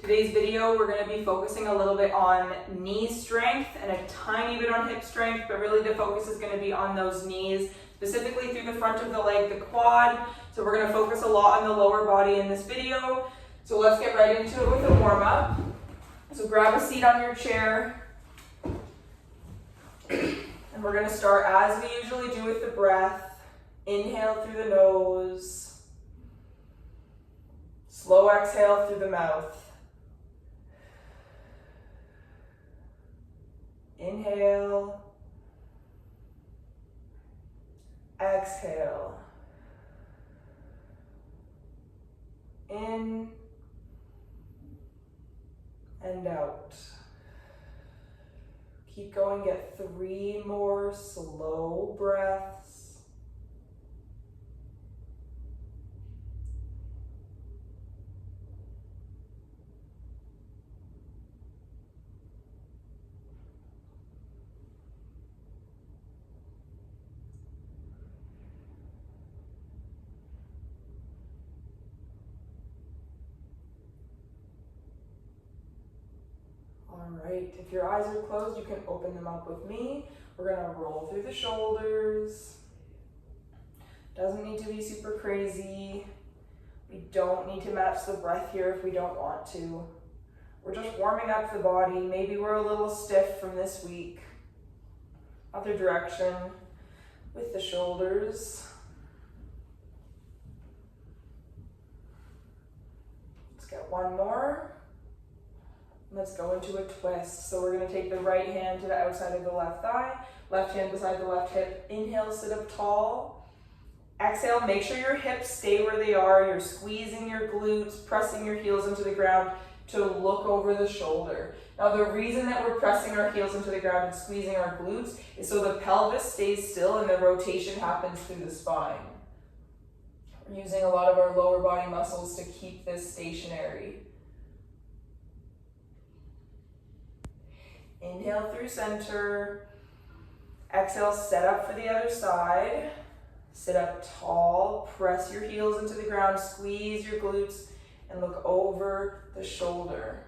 Today's video, we're going to be focusing a little bit on knee strength and a tiny bit on hip strength, but really the focus is going to be on those knees, specifically through the front of the leg, the quad. So we're going to focus a lot on the lower body in this video. So let's get right into it with a warm up. So grab a seat on your chair. And we're going to start as we usually do with the breath. Inhale through the nose. Slow exhale through the mouth. Inhale. Exhale. In and out. Keep going, get 3 more slow breaths. All right, if your eyes are closed, you can open them up with me. We're gonna roll through the shoulders. Doesn't need to be super crazy. We don't need to match the breath here if we don't want to. We're just warming up the body. Maybe we're a little stiff from this week. Other direction with the shoulders. Let's get one more. Let's go into a twist. So we're going to take the right hand to the outside of the left thigh, left hand beside the left hip. Inhale, sit up tall. Exhale, make sure your hips stay where they are. You're squeezing your glutes, pressing your heels into the ground to look over the shoulder. Now the reason that we're pressing our heels into the ground and squeezing our glutes is so the pelvis stays still and the rotation happens through the spine. We're using a lot of our lower body muscles to keep this stationary. Inhale through center. Exhale, set up for the other side. Sit up tall, press your heels into the ground, squeeze your glutes, and look over the shoulder.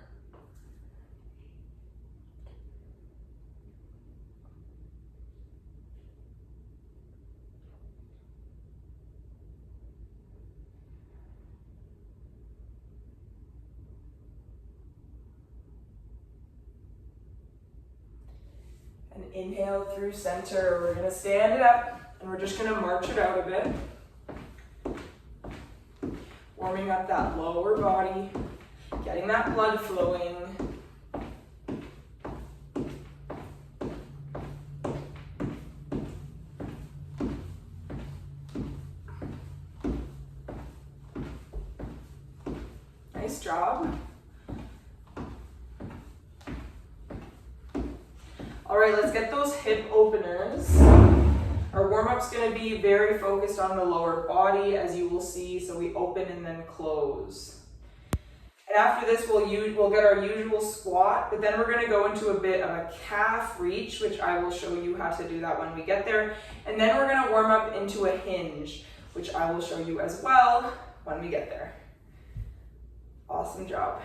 And inhale through center. We're going to stand it up and we're just going to march it out a bit. Warming up that lower body, getting that blood flowing. Nice job. All right, let's get those hip openers. Our warm-up's gonna be very focused on the lower body, as you will see, so we open and then close. And after this, we'll get our usual squat, but then we're gonna go into a bit of a calf reach, which I will show you how to do that when we get there. And then we're gonna warm up into a hinge, which I will show you as well when we get there. Awesome job.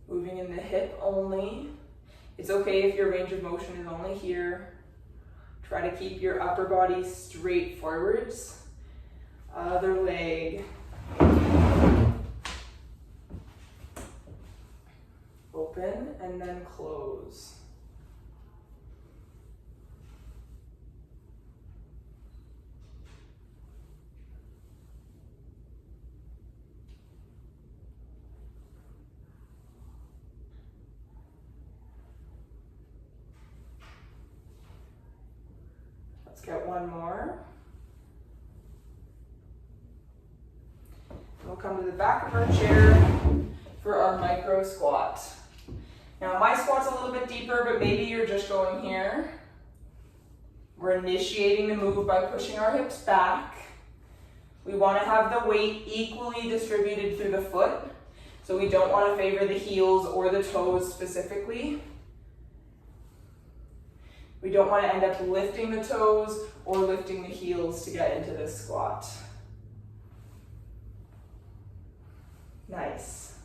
Moving in the hip only. It's okay if your range of motion is only here. Try to keep your upper body straight forwards. Other leg. Open and then close. Let's get one more. We'll come to the back of our chair for our micro squat. Now my squat's a little bit deeper, but maybe you're just going here. We're initiating the move by pushing our hips back. We want to have the weight equally distributed through the foot. So we don't want to favor the heels or the toes specifically. We don't want to end up lifting the toes or lifting the heels to get into this squat. Nice.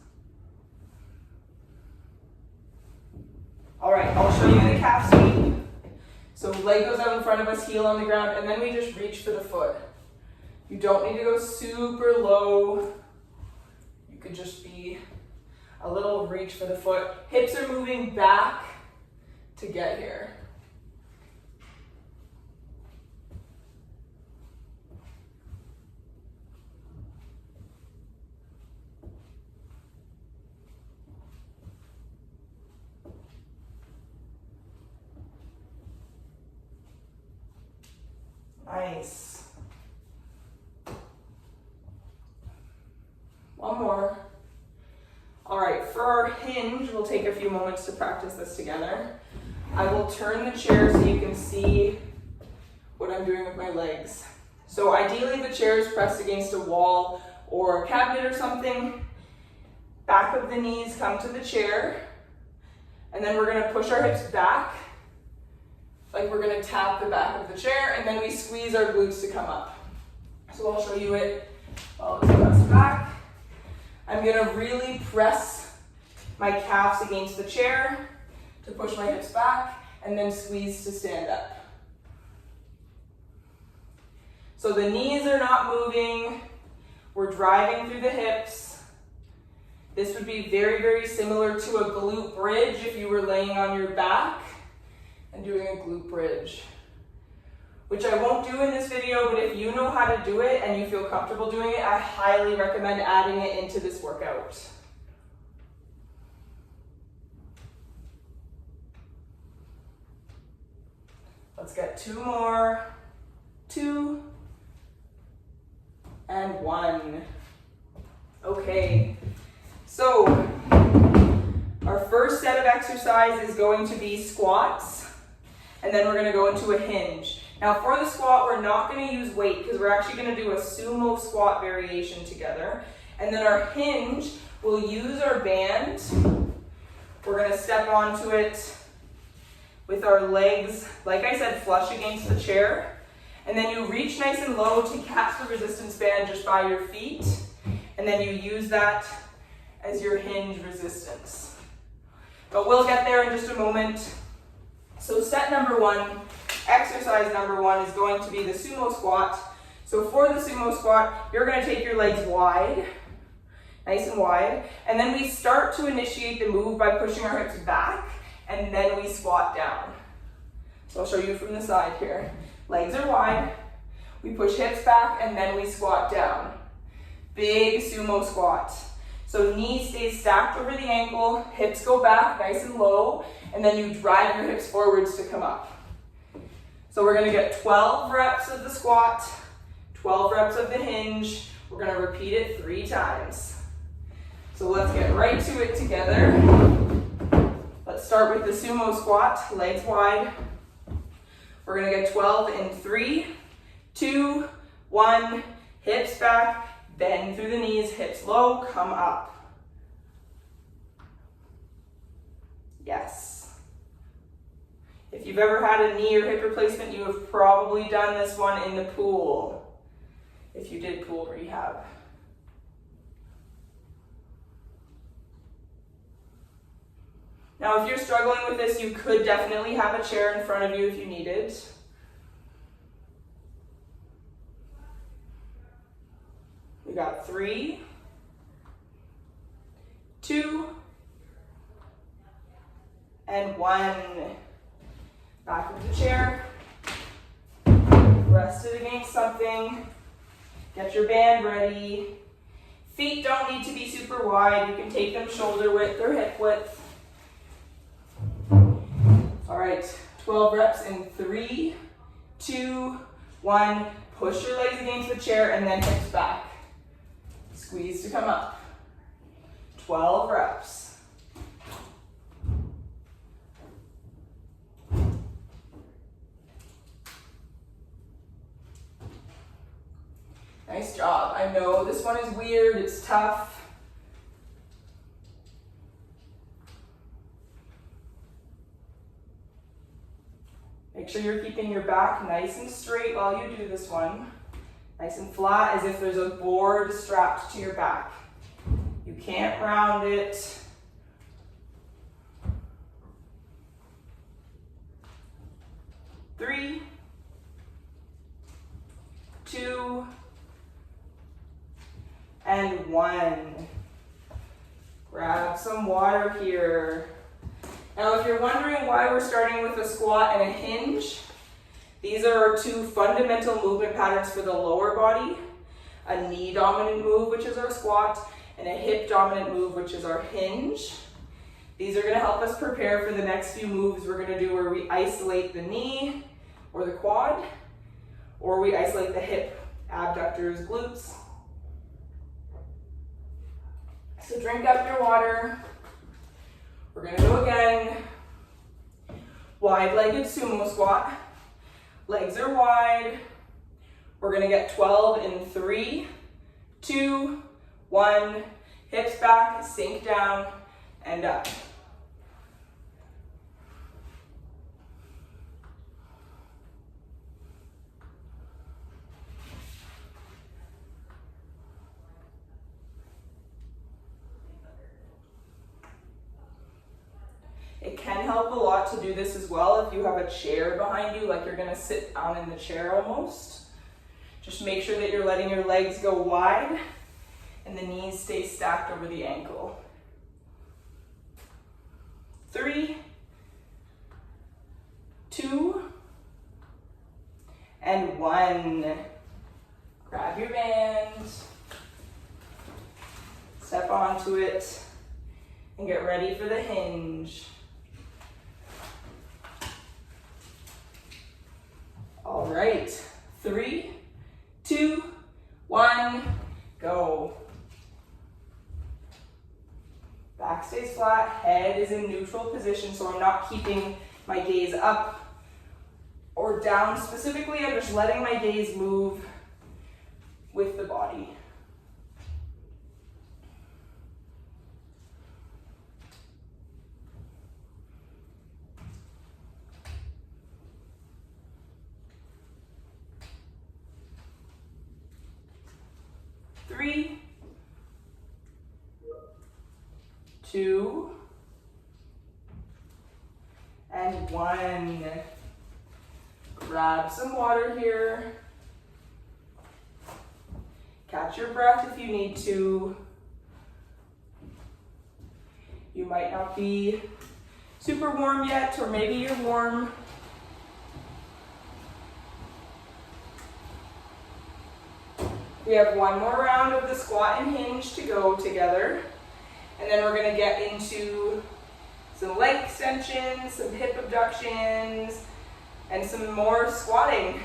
All right, I'll show you the calf sweep. So leg goes out in front of us, heel on the ground, and then we just reach for the foot. You don't need to go super low. You could just be a little reach for the foot. Hips are moving back to get here. Nice. One more. All right, for our hinge, we'll take a few moments to practice this together. I will turn the chair so you can see what I'm doing with my legs. So ideally the chair is pressed against a wall or a cabinet or something. Back of the knees come to the chair, and then we're gonna push our hips back, like we're gonna tap the back of the chair, and then we squeeze our glutes to come up. So I'll show you it while it's pressed back. I'm gonna really press my calves against the chair to push my hips back, and then squeeze to stand up. So the knees are not moving, we're driving through the hips. This would be very, very similar to a glute bridge if you were laying on your back and doing a glute bridge, which I won't do in this video, but if you know how to do it and you feel comfortable doing it, I highly recommend adding it into this workout. Let's get 2 more. 2 and 1. Okay, so our first set of exercise is going to be squats, and then we're going to go into a hinge. Now for the squat, we're not going to use weight because we're actually going to do a sumo squat variation together. And then our hinge, we'll use our band. We're going to step onto it with our legs, like I said, flush against the chair. And then you reach nice and low to catch the resistance band just by your feet. And then you use that as your hinge resistance. But we'll get there in just a moment. So set number 1, exercise number 1 is going to be the sumo squat. So for the sumo squat, you're going to take your legs wide, nice and wide. And then we start to initiate the move by pushing our hips back, and then we squat down. So I'll show you from the side here. Legs are wide, we push hips back, and then we squat down. Big sumo squat. So knees stay stacked over the ankle, hips go back nice and low, and then you drive your hips forwards to come up. So we're gonna get 12 reps of the squat, 12 reps of the hinge. We're gonna repeat it 3 times. So let's get right to it together. Let's start with the sumo squat, legs wide. We're gonna get 12 in 3, 2, 1, hips back, bend through the knees, hips low, come up. Yes. If you've ever had a knee or hip replacement, you have probably done this one in the pool, if you did pool rehab. Now, if you're struggling with this, you could definitely have a chair in front of you if you needed. We got 3, 2, and 1. Back of the chair. Rest it against something. Get your band ready. Feet don't need to be super wide. You can take them shoulder width or hip width. All right, 12 reps in 3, 2, 1. Push your legs against the chair and then hips back. Squeeze to come up. 12 reps. Nice job. I know this one is weird, it's tough. Make sure you're keeping your back nice and straight while you do this one. Nice and flat, as if there's a board strapped to your back. You can't round it. 3, 2, and 1. Grab some water here. Now, if you're wondering why we're starting with a squat and a hinge, these are our two fundamental movement patterns for the lower body. A knee dominant move, which is our squat, and a hip dominant move, which is our hinge. These are gonna help us prepare for the next few moves we're gonna do where we isolate the knee or the quad, or we isolate the hip, abductors, glutes. So drink up your water. We're gonna go again. Wide-legged sumo squat. Legs are wide. We're gonna get 12 in 3, 2, 1. Hips back, sink down, and up. It can help a lot to do this as well if you have a chair behind you, like you're gonna sit down in the chair almost. Just make sure that you're letting your legs go wide and the knees stay stacked over the ankle. 3, 2, and 1. Grab your band, step onto it, and get ready for the hinge. All right, 3, 2, 1, go. Back stays flat, head is in neutral position, so I'm not keeping my gaze up or down specifically. I'm just letting my gaze move with the body. Three, 2, and 1. Grab some water here. Catch your breath if you need to. You might not be super warm yet, or maybe you're warm. We have one more round of the squat and hinge to go together. And then we're gonna get into some leg extensions, some hip abductions, and some more squatting.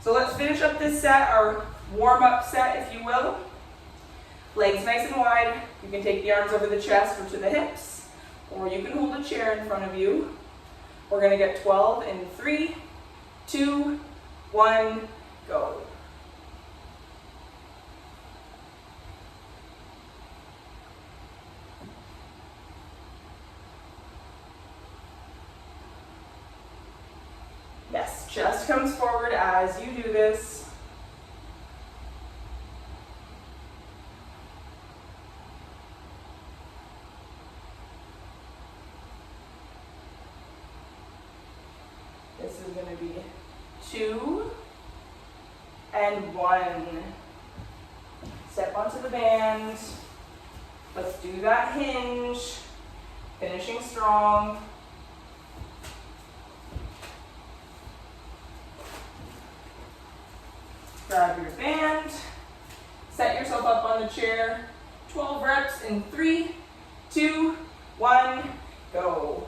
So let's finish up this set, our warm-up set, if you will. Legs nice and wide. You can take the arms over the chest or to the hips, or you can hold a chair in front of you. We're gonna get 12 in 3, 2, 1, go. Yes, chest comes forward as you do this. This is going to be 2 and 1. Step onto the band. Let's do that hinge. Finishing strong. Grab your band, set yourself up on the chair, 12 reps in 3, 2, 1, go.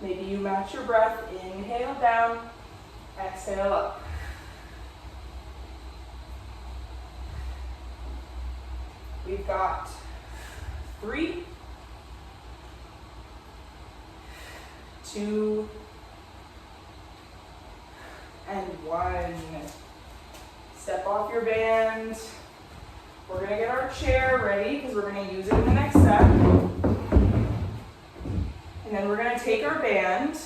Maybe you match your breath, inhale down, exhale up. We've got 3, 2, and 1. Step off your band. We're gonna get our chair ready because we're gonna use it in the next set. And then we're gonna take our band,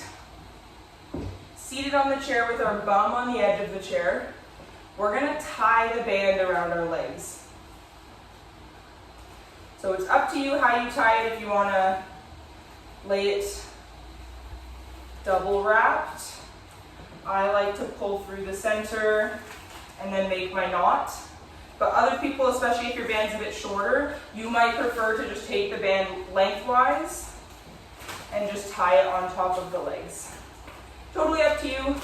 seated on the chair with our bum on the edge of the chair. We're gonna tie the band around our legs. So it's up to you how you tie it, if you wanna lay it double wrapped. I like to pull through the center and then make my knot. But other people, especially if your band's a bit shorter, you might prefer to just take the band lengthwise and just tie it on top of the legs. Totally up to you.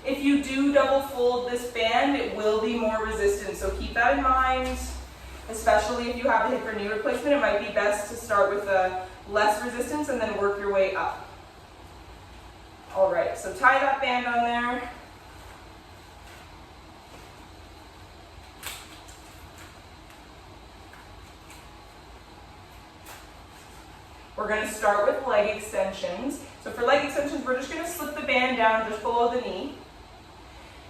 If you do double fold this band, it will be more resistant, so keep that in mind. Especially if you have a hip or knee replacement, it might be best to start with a less resistance and then work your way up. All right, so tie that band on there. We're going to start with leg extensions. So for leg extensions, we're just going to slip the band down just below the knee.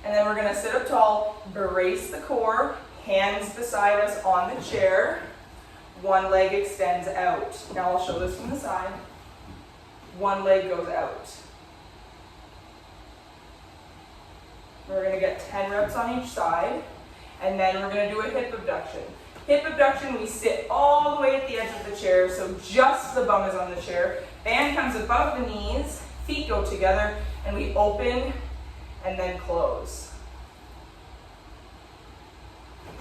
And then we're going to sit up tall, brace the core, hands beside us on the chair. One leg extends out. Now I'll show this from the side. One leg goes out. We're going to get 10 reps on each side. And then we're going to do a hip abduction. Hip abduction, we sit all the way at the edge of the chair, so just the bum is on the chair. Band comes above the knees, feet go together, and we open and then close.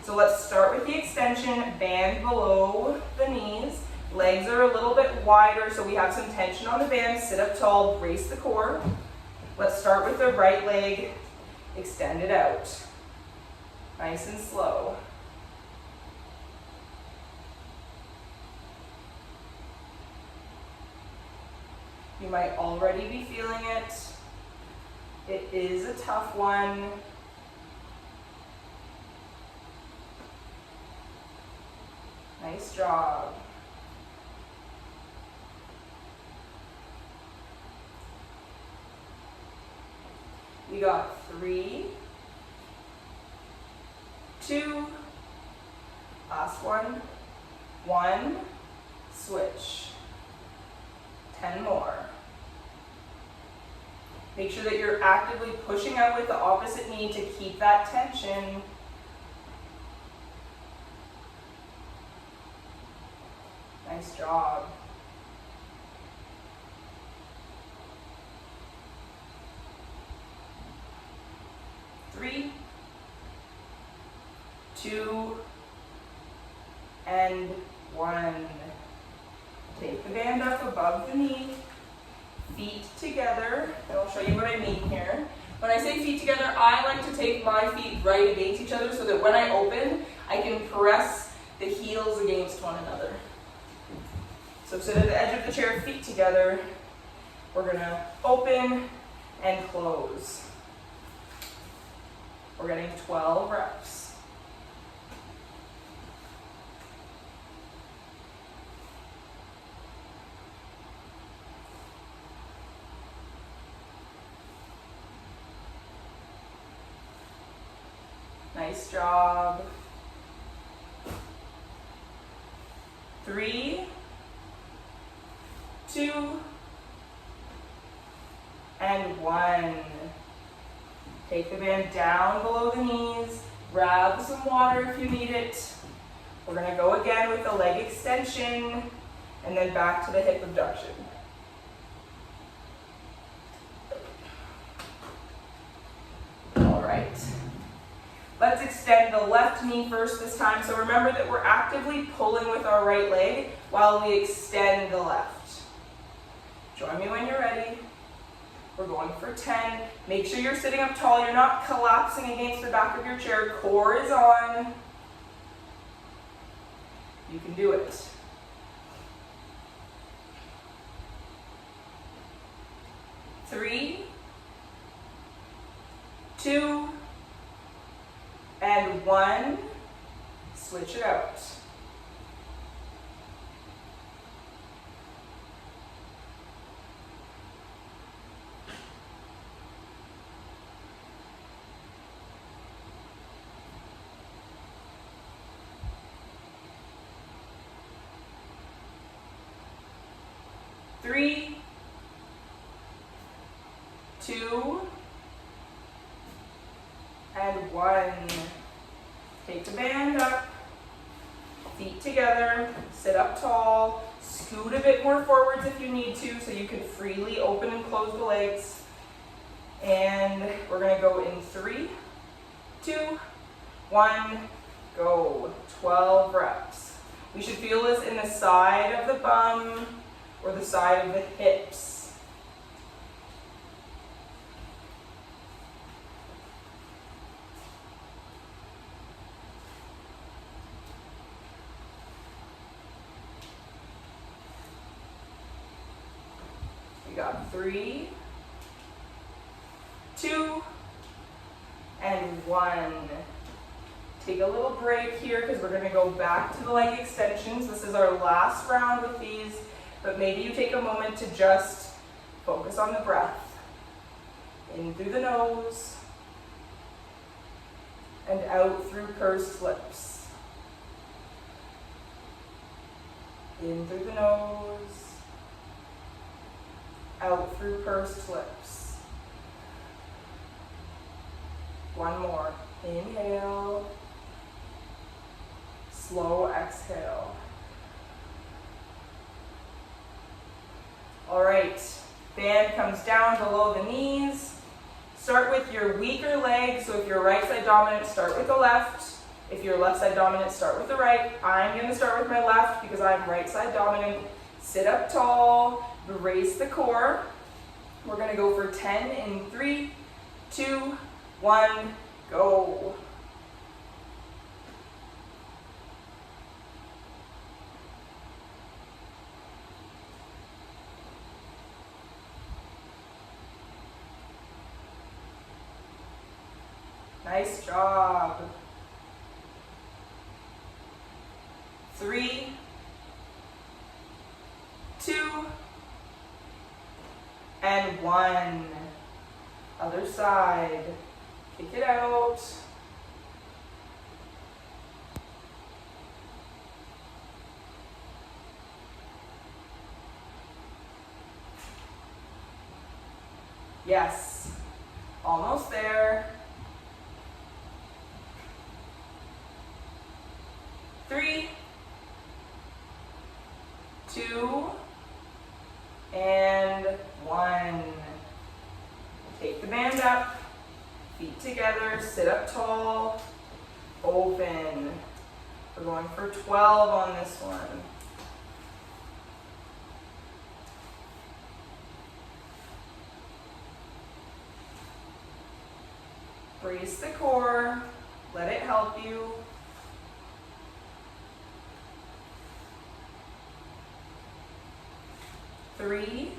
So let's start with the extension, band below the knees. Legs are a little bit wider, so we have some tension on the band. Sit up tall, brace the core. Let's start with the right leg, extend it out. Nice and slow. You might already be feeling it. It is a tough one. Nice job. We got 3, 2, last one, 1, switch. 10 more. Make sure that you're actively pushing out with the opposite knee to keep that tension. Nice job. Three, 2, and 1. Take the band up above the knee, feet together, and I'll show you what I mean here. When I say feet together, I like to take my feet right against each other so that when I open, I can press the heels against one another. So sit at the edge of the chair, feet together. We're gonna open and close. We're getting 12 reps. Nice job. 3, 2, and 1. Take the band down below the knees. Grab some water if you need it. We're going to go again with the leg extension and then back to the hip abduction. All right. Let's extend the left knee first this time. So remember that we're actively pulling with our right leg while we extend the left. Join me when you're ready. We're going for 10. Make sure you're sitting up tall. You're not collapsing against the back of your chair. Core is on. You can do it. 3, 2, and 1. Switch it out. Three, 2, and 1. Take the band up, feet together, sit up tall, scoot a bit more forwards if you need to so you can freely open and close the legs. And we're going to go in 3, 2, 1, go. 12 reps. We should feel this in the side of the bum or the side of the hips. We got 3, 2, and 1. Take a little break here because we're going to go back to the leg extensions. This is our last round with these, but maybe you take a moment to just focus on the breath. In through the nose and out through pursed lips. In through the nose, out through pursed lips. One more. Inhale. Slow exhale. All right, band comes down below the knees. Start with your weaker leg. So if you're right side dominant, start with the left. If you're left side dominant, start with the right. I'm going to start with my left because I'm right side dominant. Sit up tall, brace the core. We're going to go for 10 in 3, 2, 1, go. Nice job. 3, 2, and 1. Other side. Kick it out. Yes. Almost there. 3, 2, and 1. Take the band up, feet together, sit up tall, open. We're going for 12 on this one. Brace the core, let it help you. Three,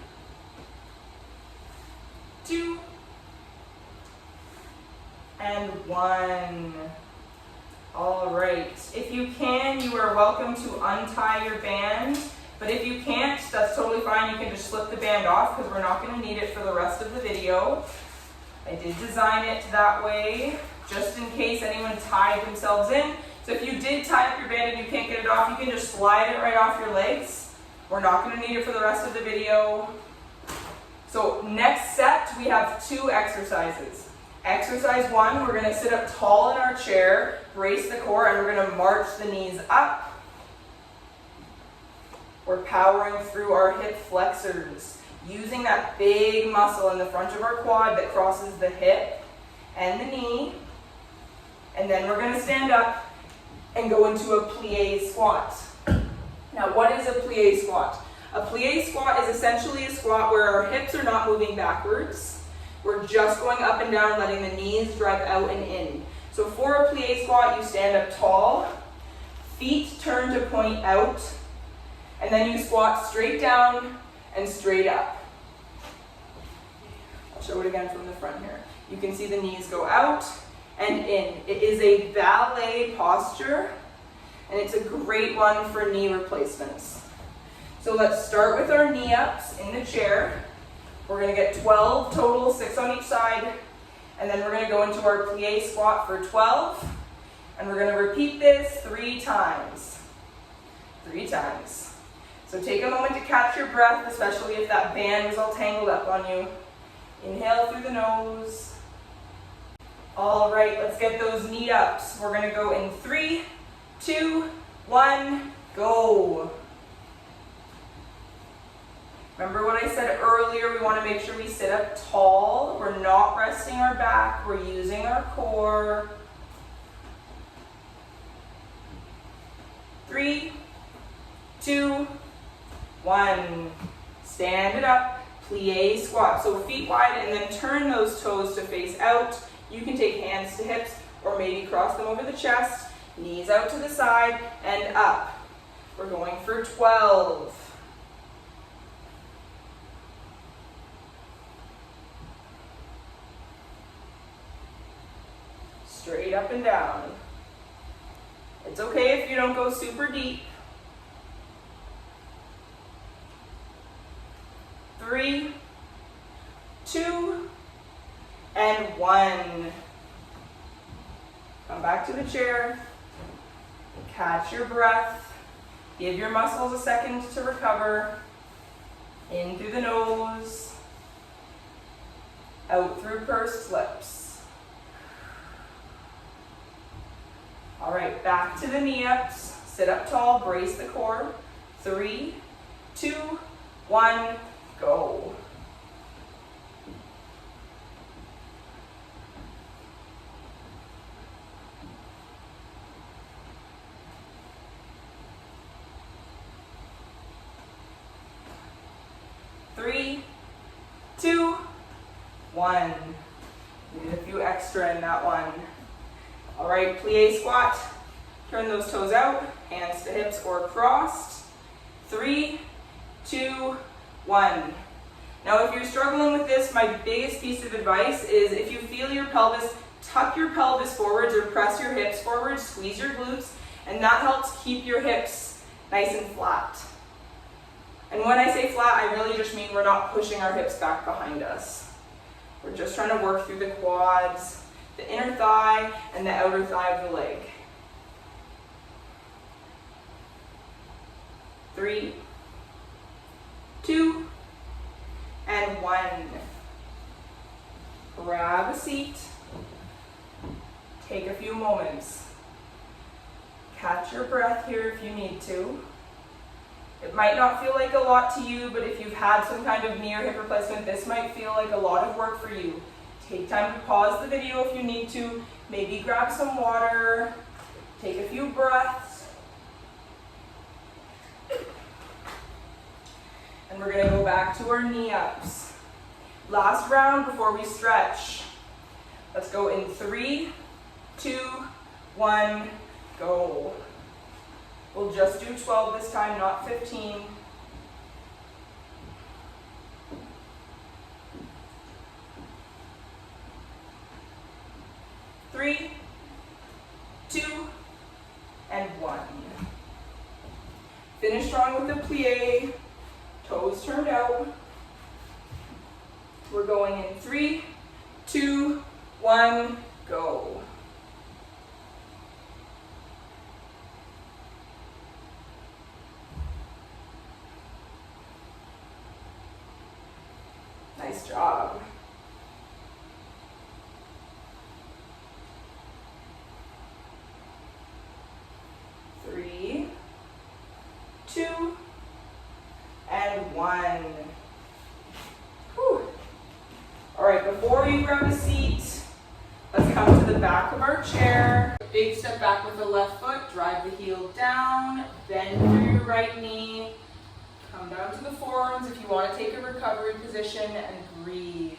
2, and 1. All right. If you can, you are welcome to untie your band. But if you can't, that's totally fine. You can just slip the band off because we're not going to need it for the rest of the video. I did design it that way just in case anyone tied themselves in. So if you did tie up your band and you can't get it off, you can just slide it right off your legs. We're not going to need it for the rest of the video. So next set, we have 2 exercises. Exercise 1, we're going to sit up tall in our chair, brace the core, and we're going to march the knees up. We're powering through our hip flexors, using that big muscle in the front of our quad that crosses the hip and the knee. And then we're going to stand up and go into a plie squat. Now, what is a plie squat? A plie squat is essentially a squat where our hips are not moving backwards. We're just going up and down, letting the knees drive out and in. So for a plie squat, you stand up tall, feet turn to point out, and then you squat straight down and straight up. I'll show it again from the front here. You can see the knees go out and in. It is a ballet posture, and it's a great one for knee replacements. So let's start with our knee ups in the chair. We're going to get 12 total, 6 on each side, and then we're going to go into our plie squat for 12, and we're going to repeat this 3 times. 3 times. So take a moment to catch your breath, especially if that band is all tangled up on you. Inhale through the nose. All right, let's get those knee ups. We're gonna go in 3, 2, 1, go. Remember what I said earlier, we wanna make sure we sit up tall. We're not resting our back, we're using our core. 3, 2, 1. Stand it up, plie squat. So feet wide and then turn those toes to face out. You can take hands to hips or maybe cross them over the chest, knees out to the side and up. We're going for 12. Straight up and down. It's okay if you don't go super deep. 3, 2, and 1. Come back to the chair. Catch your breath. Give your muscles a second to recover. In through the nose. Out through pursed lips. All right, back to the knee ups. Sit up tall, brace the core. 3, 2, 1, go. Three, 2, 1. Need a few extra in that one. All right, plie squat. Turn those toes out, hands to hips or crossed. 3, 2, 1. Now if you're struggling with this, my biggest piece of advice is if you feel your pelvis, tuck your pelvis forwards or press your hips forward, squeeze your glutes, and that helps keep your hips nice and flat. And when I say flat, I really just mean we're not pushing our hips back behind us. We're just trying to work through the quads, the inner thigh, and the outer thigh of the leg. 3, 2, and 1. Grab a seat. Take a few moments. Catch your breath here if you need to. It might not feel like a lot to you, but if you've had some kind of knee or hip replacement, this might feel like a lot of work for you. Take time to pause the video if you need to. Maybe grab some water. Take a few breaths. And we're gonna go back to our knee ups. Last round before we stretch. Let's go in 3, 2, 1, go. We'll just do 12 this time, not 15. 3, 2, and 1. Finish strong with the plie, toes turned out. We're going in 3, 2, 1, go. Nice job. Three, 2, and 1. Whew. All right, before you grab a seat, let's come to the back of our chair. Big step back with the left foot, drive the heel down, bend through your right knee. Come down to the forearms if you want to take a recovery position and breathe.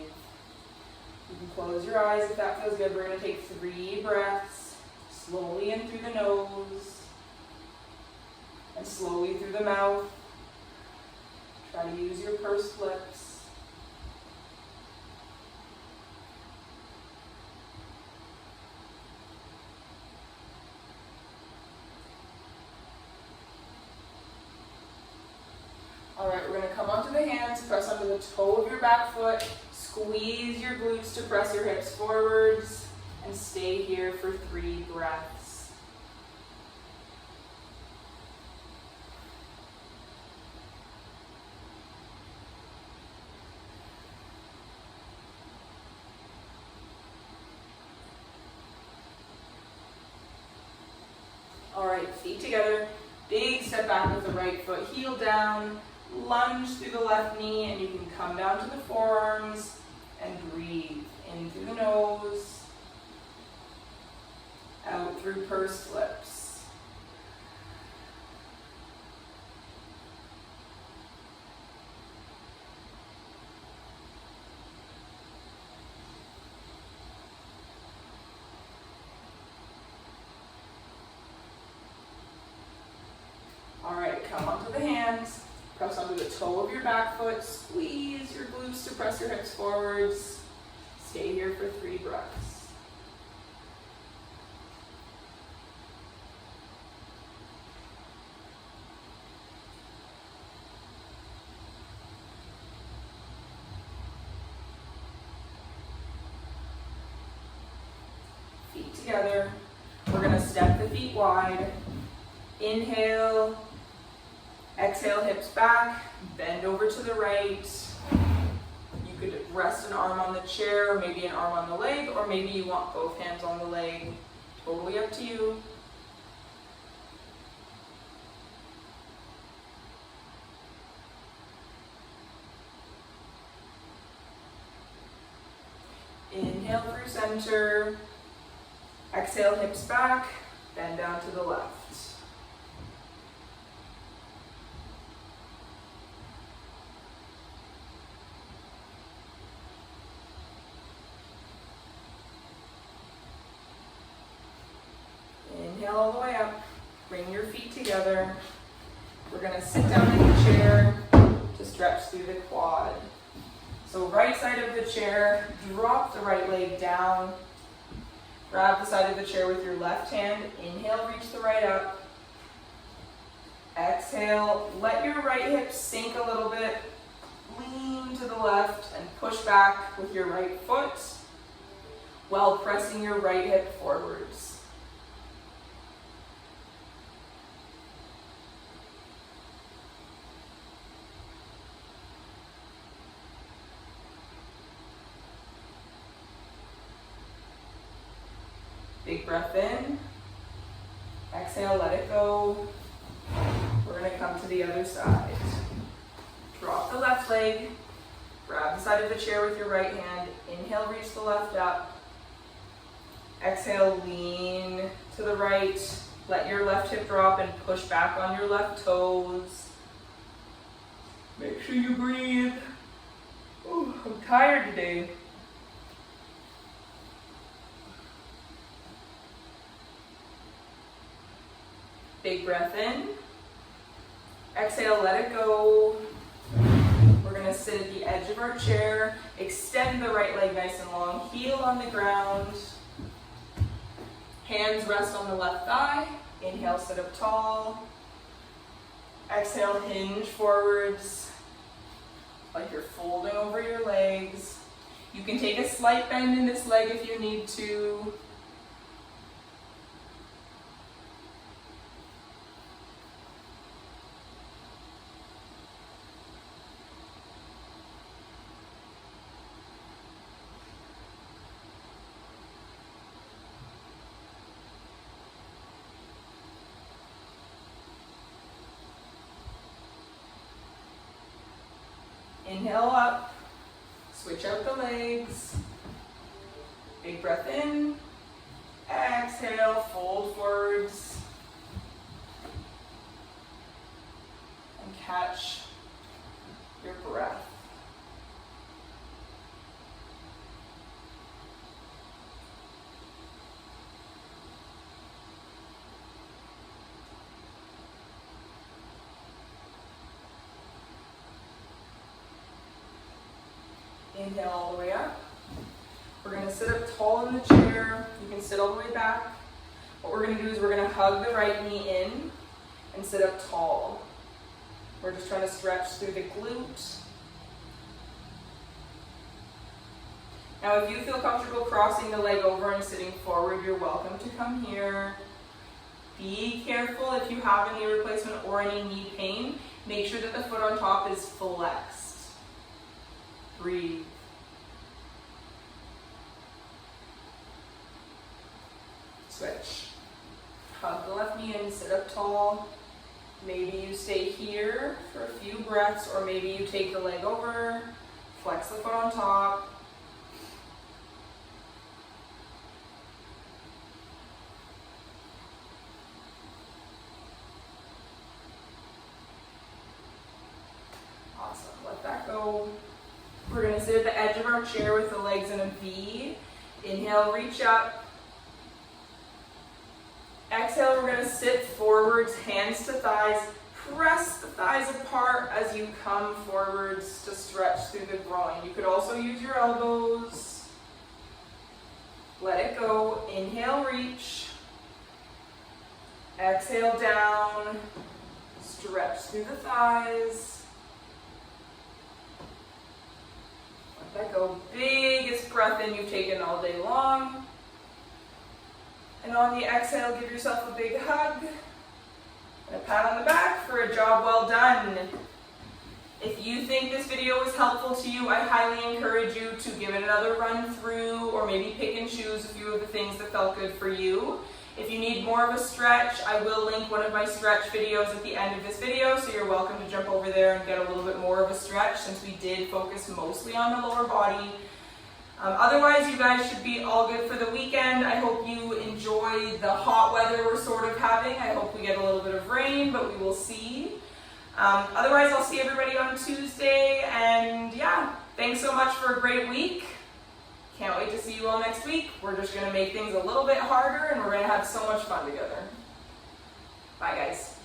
You can close your eyes if that feels good. We're going to take 3 breaths, slowly in through the nose and slowly through the mouth. Try to use your pursed lips. All right, we're going to come onto the hands, press onto the toe of your back foot, squeeze your glutes to press your hips forwards, and stay here for 3 breaths. right, feet together. Big step back with the right foot, heel down, lunge through the left knee, and you can come down to the forearms and breathe in through the nose, out through pursed lips. All right, come onto the hands, press onto the toe of your back foot, squeeze your glutes to press your hips forwards. Stay here for 3 breaths. Feet together. We're going to step the feet wide. Inhale. Exhale, hips back, bend over to the right. You could rest an arm on the chair, or maybe an arm on the leg, or maybe you want both hands on the leg. Totally up to you. Inhale through center. Exhale, hips back, bend down to the left. Inhale all the way up. Bring your feet together. We're going to sit down in the chair to stretch through the quad. So right side of the chair, drop the right leg down. Grab the side of the chair with your left hand. Inhale, reach the right up. Exhale, let your right hip sink a little bit. Lean to the left and push back with your right foot while pressing your right hip forwards. Big breath in. Exhale, let it go. We're going to come to the other side. Drop the left leg. Grab the side of the chair with your right hand. Inhale, reach the left up. Exhale, lean to the right. Let your left hip drop and push back on your left toes. Make sure you breathe. Ooh, I'm tired today. Big breath in. Exhale, let it go. We're going to sit at the edge of our chair. Extend the right leg nice and long. Heel on the ground. Hands rest on the left thigh. Inhale, sit up tall. Exhale, hinge forwards like you're folding over your legs. You can take a slight bend in this leg if you need to. Inhale up, switch out the legs, big breath in, exhale, fold forwards, and catch your breath. Inhale all the way up. We're going to sit up tall in the chair. You can sit all the way back. What we're going to do is we're going to hug the right knee in and sit up tall. We're just trying to stretch through the glute. Now if you feel comfortable crossing the leg over and sitting forward, you're welcome to come here. Be careful if you have a knee replacement or any knee pain. Make sure that the foot on top is flexed. Breathe. Switch. Hug the left knee in, sit up tall. Maybe you stay here for a few breaths, or maybe you take the leg over, flex the foot on top. Awesome, let that go. We're gonna sit at the edge of our chair with the legs in a V. Inhale, reach up. Exhale, we're gonna sit forwards, hands to thighs. Press the thighs apart as you come forwards to stretch through the groin. You could also use your elbows. Let it go. Inhale, reach. Exhale, down. Stretch through the thighs. Let that go. Biggest breath in you've taken all day long. And on the exhale, give yourself a big hug and a pat on the back for a job well done. If you think this video was helpful to you, I highly encourage you to give it another run through, or maybe pick and choose a few of the things that felt good for you. If you need more of a stretch, I will link one of my stretch videos at the end of this video, so you're welcome to jump over there and get a little bit more of a stretch, since we did focus mostly on the lower body. Otherwise, you guys should be all good for the weekend. I hope you enjoy the hot weather we're sort of having. I hope we get a little bit of rain, but we will see. Otherwise, I'll see everybody on Tuesday. And yeah, thanks so much for a great week. Can't wait to see you all next week. We're just going to make things a little bit harder, and we're going to have so much fun together. Bye, guys.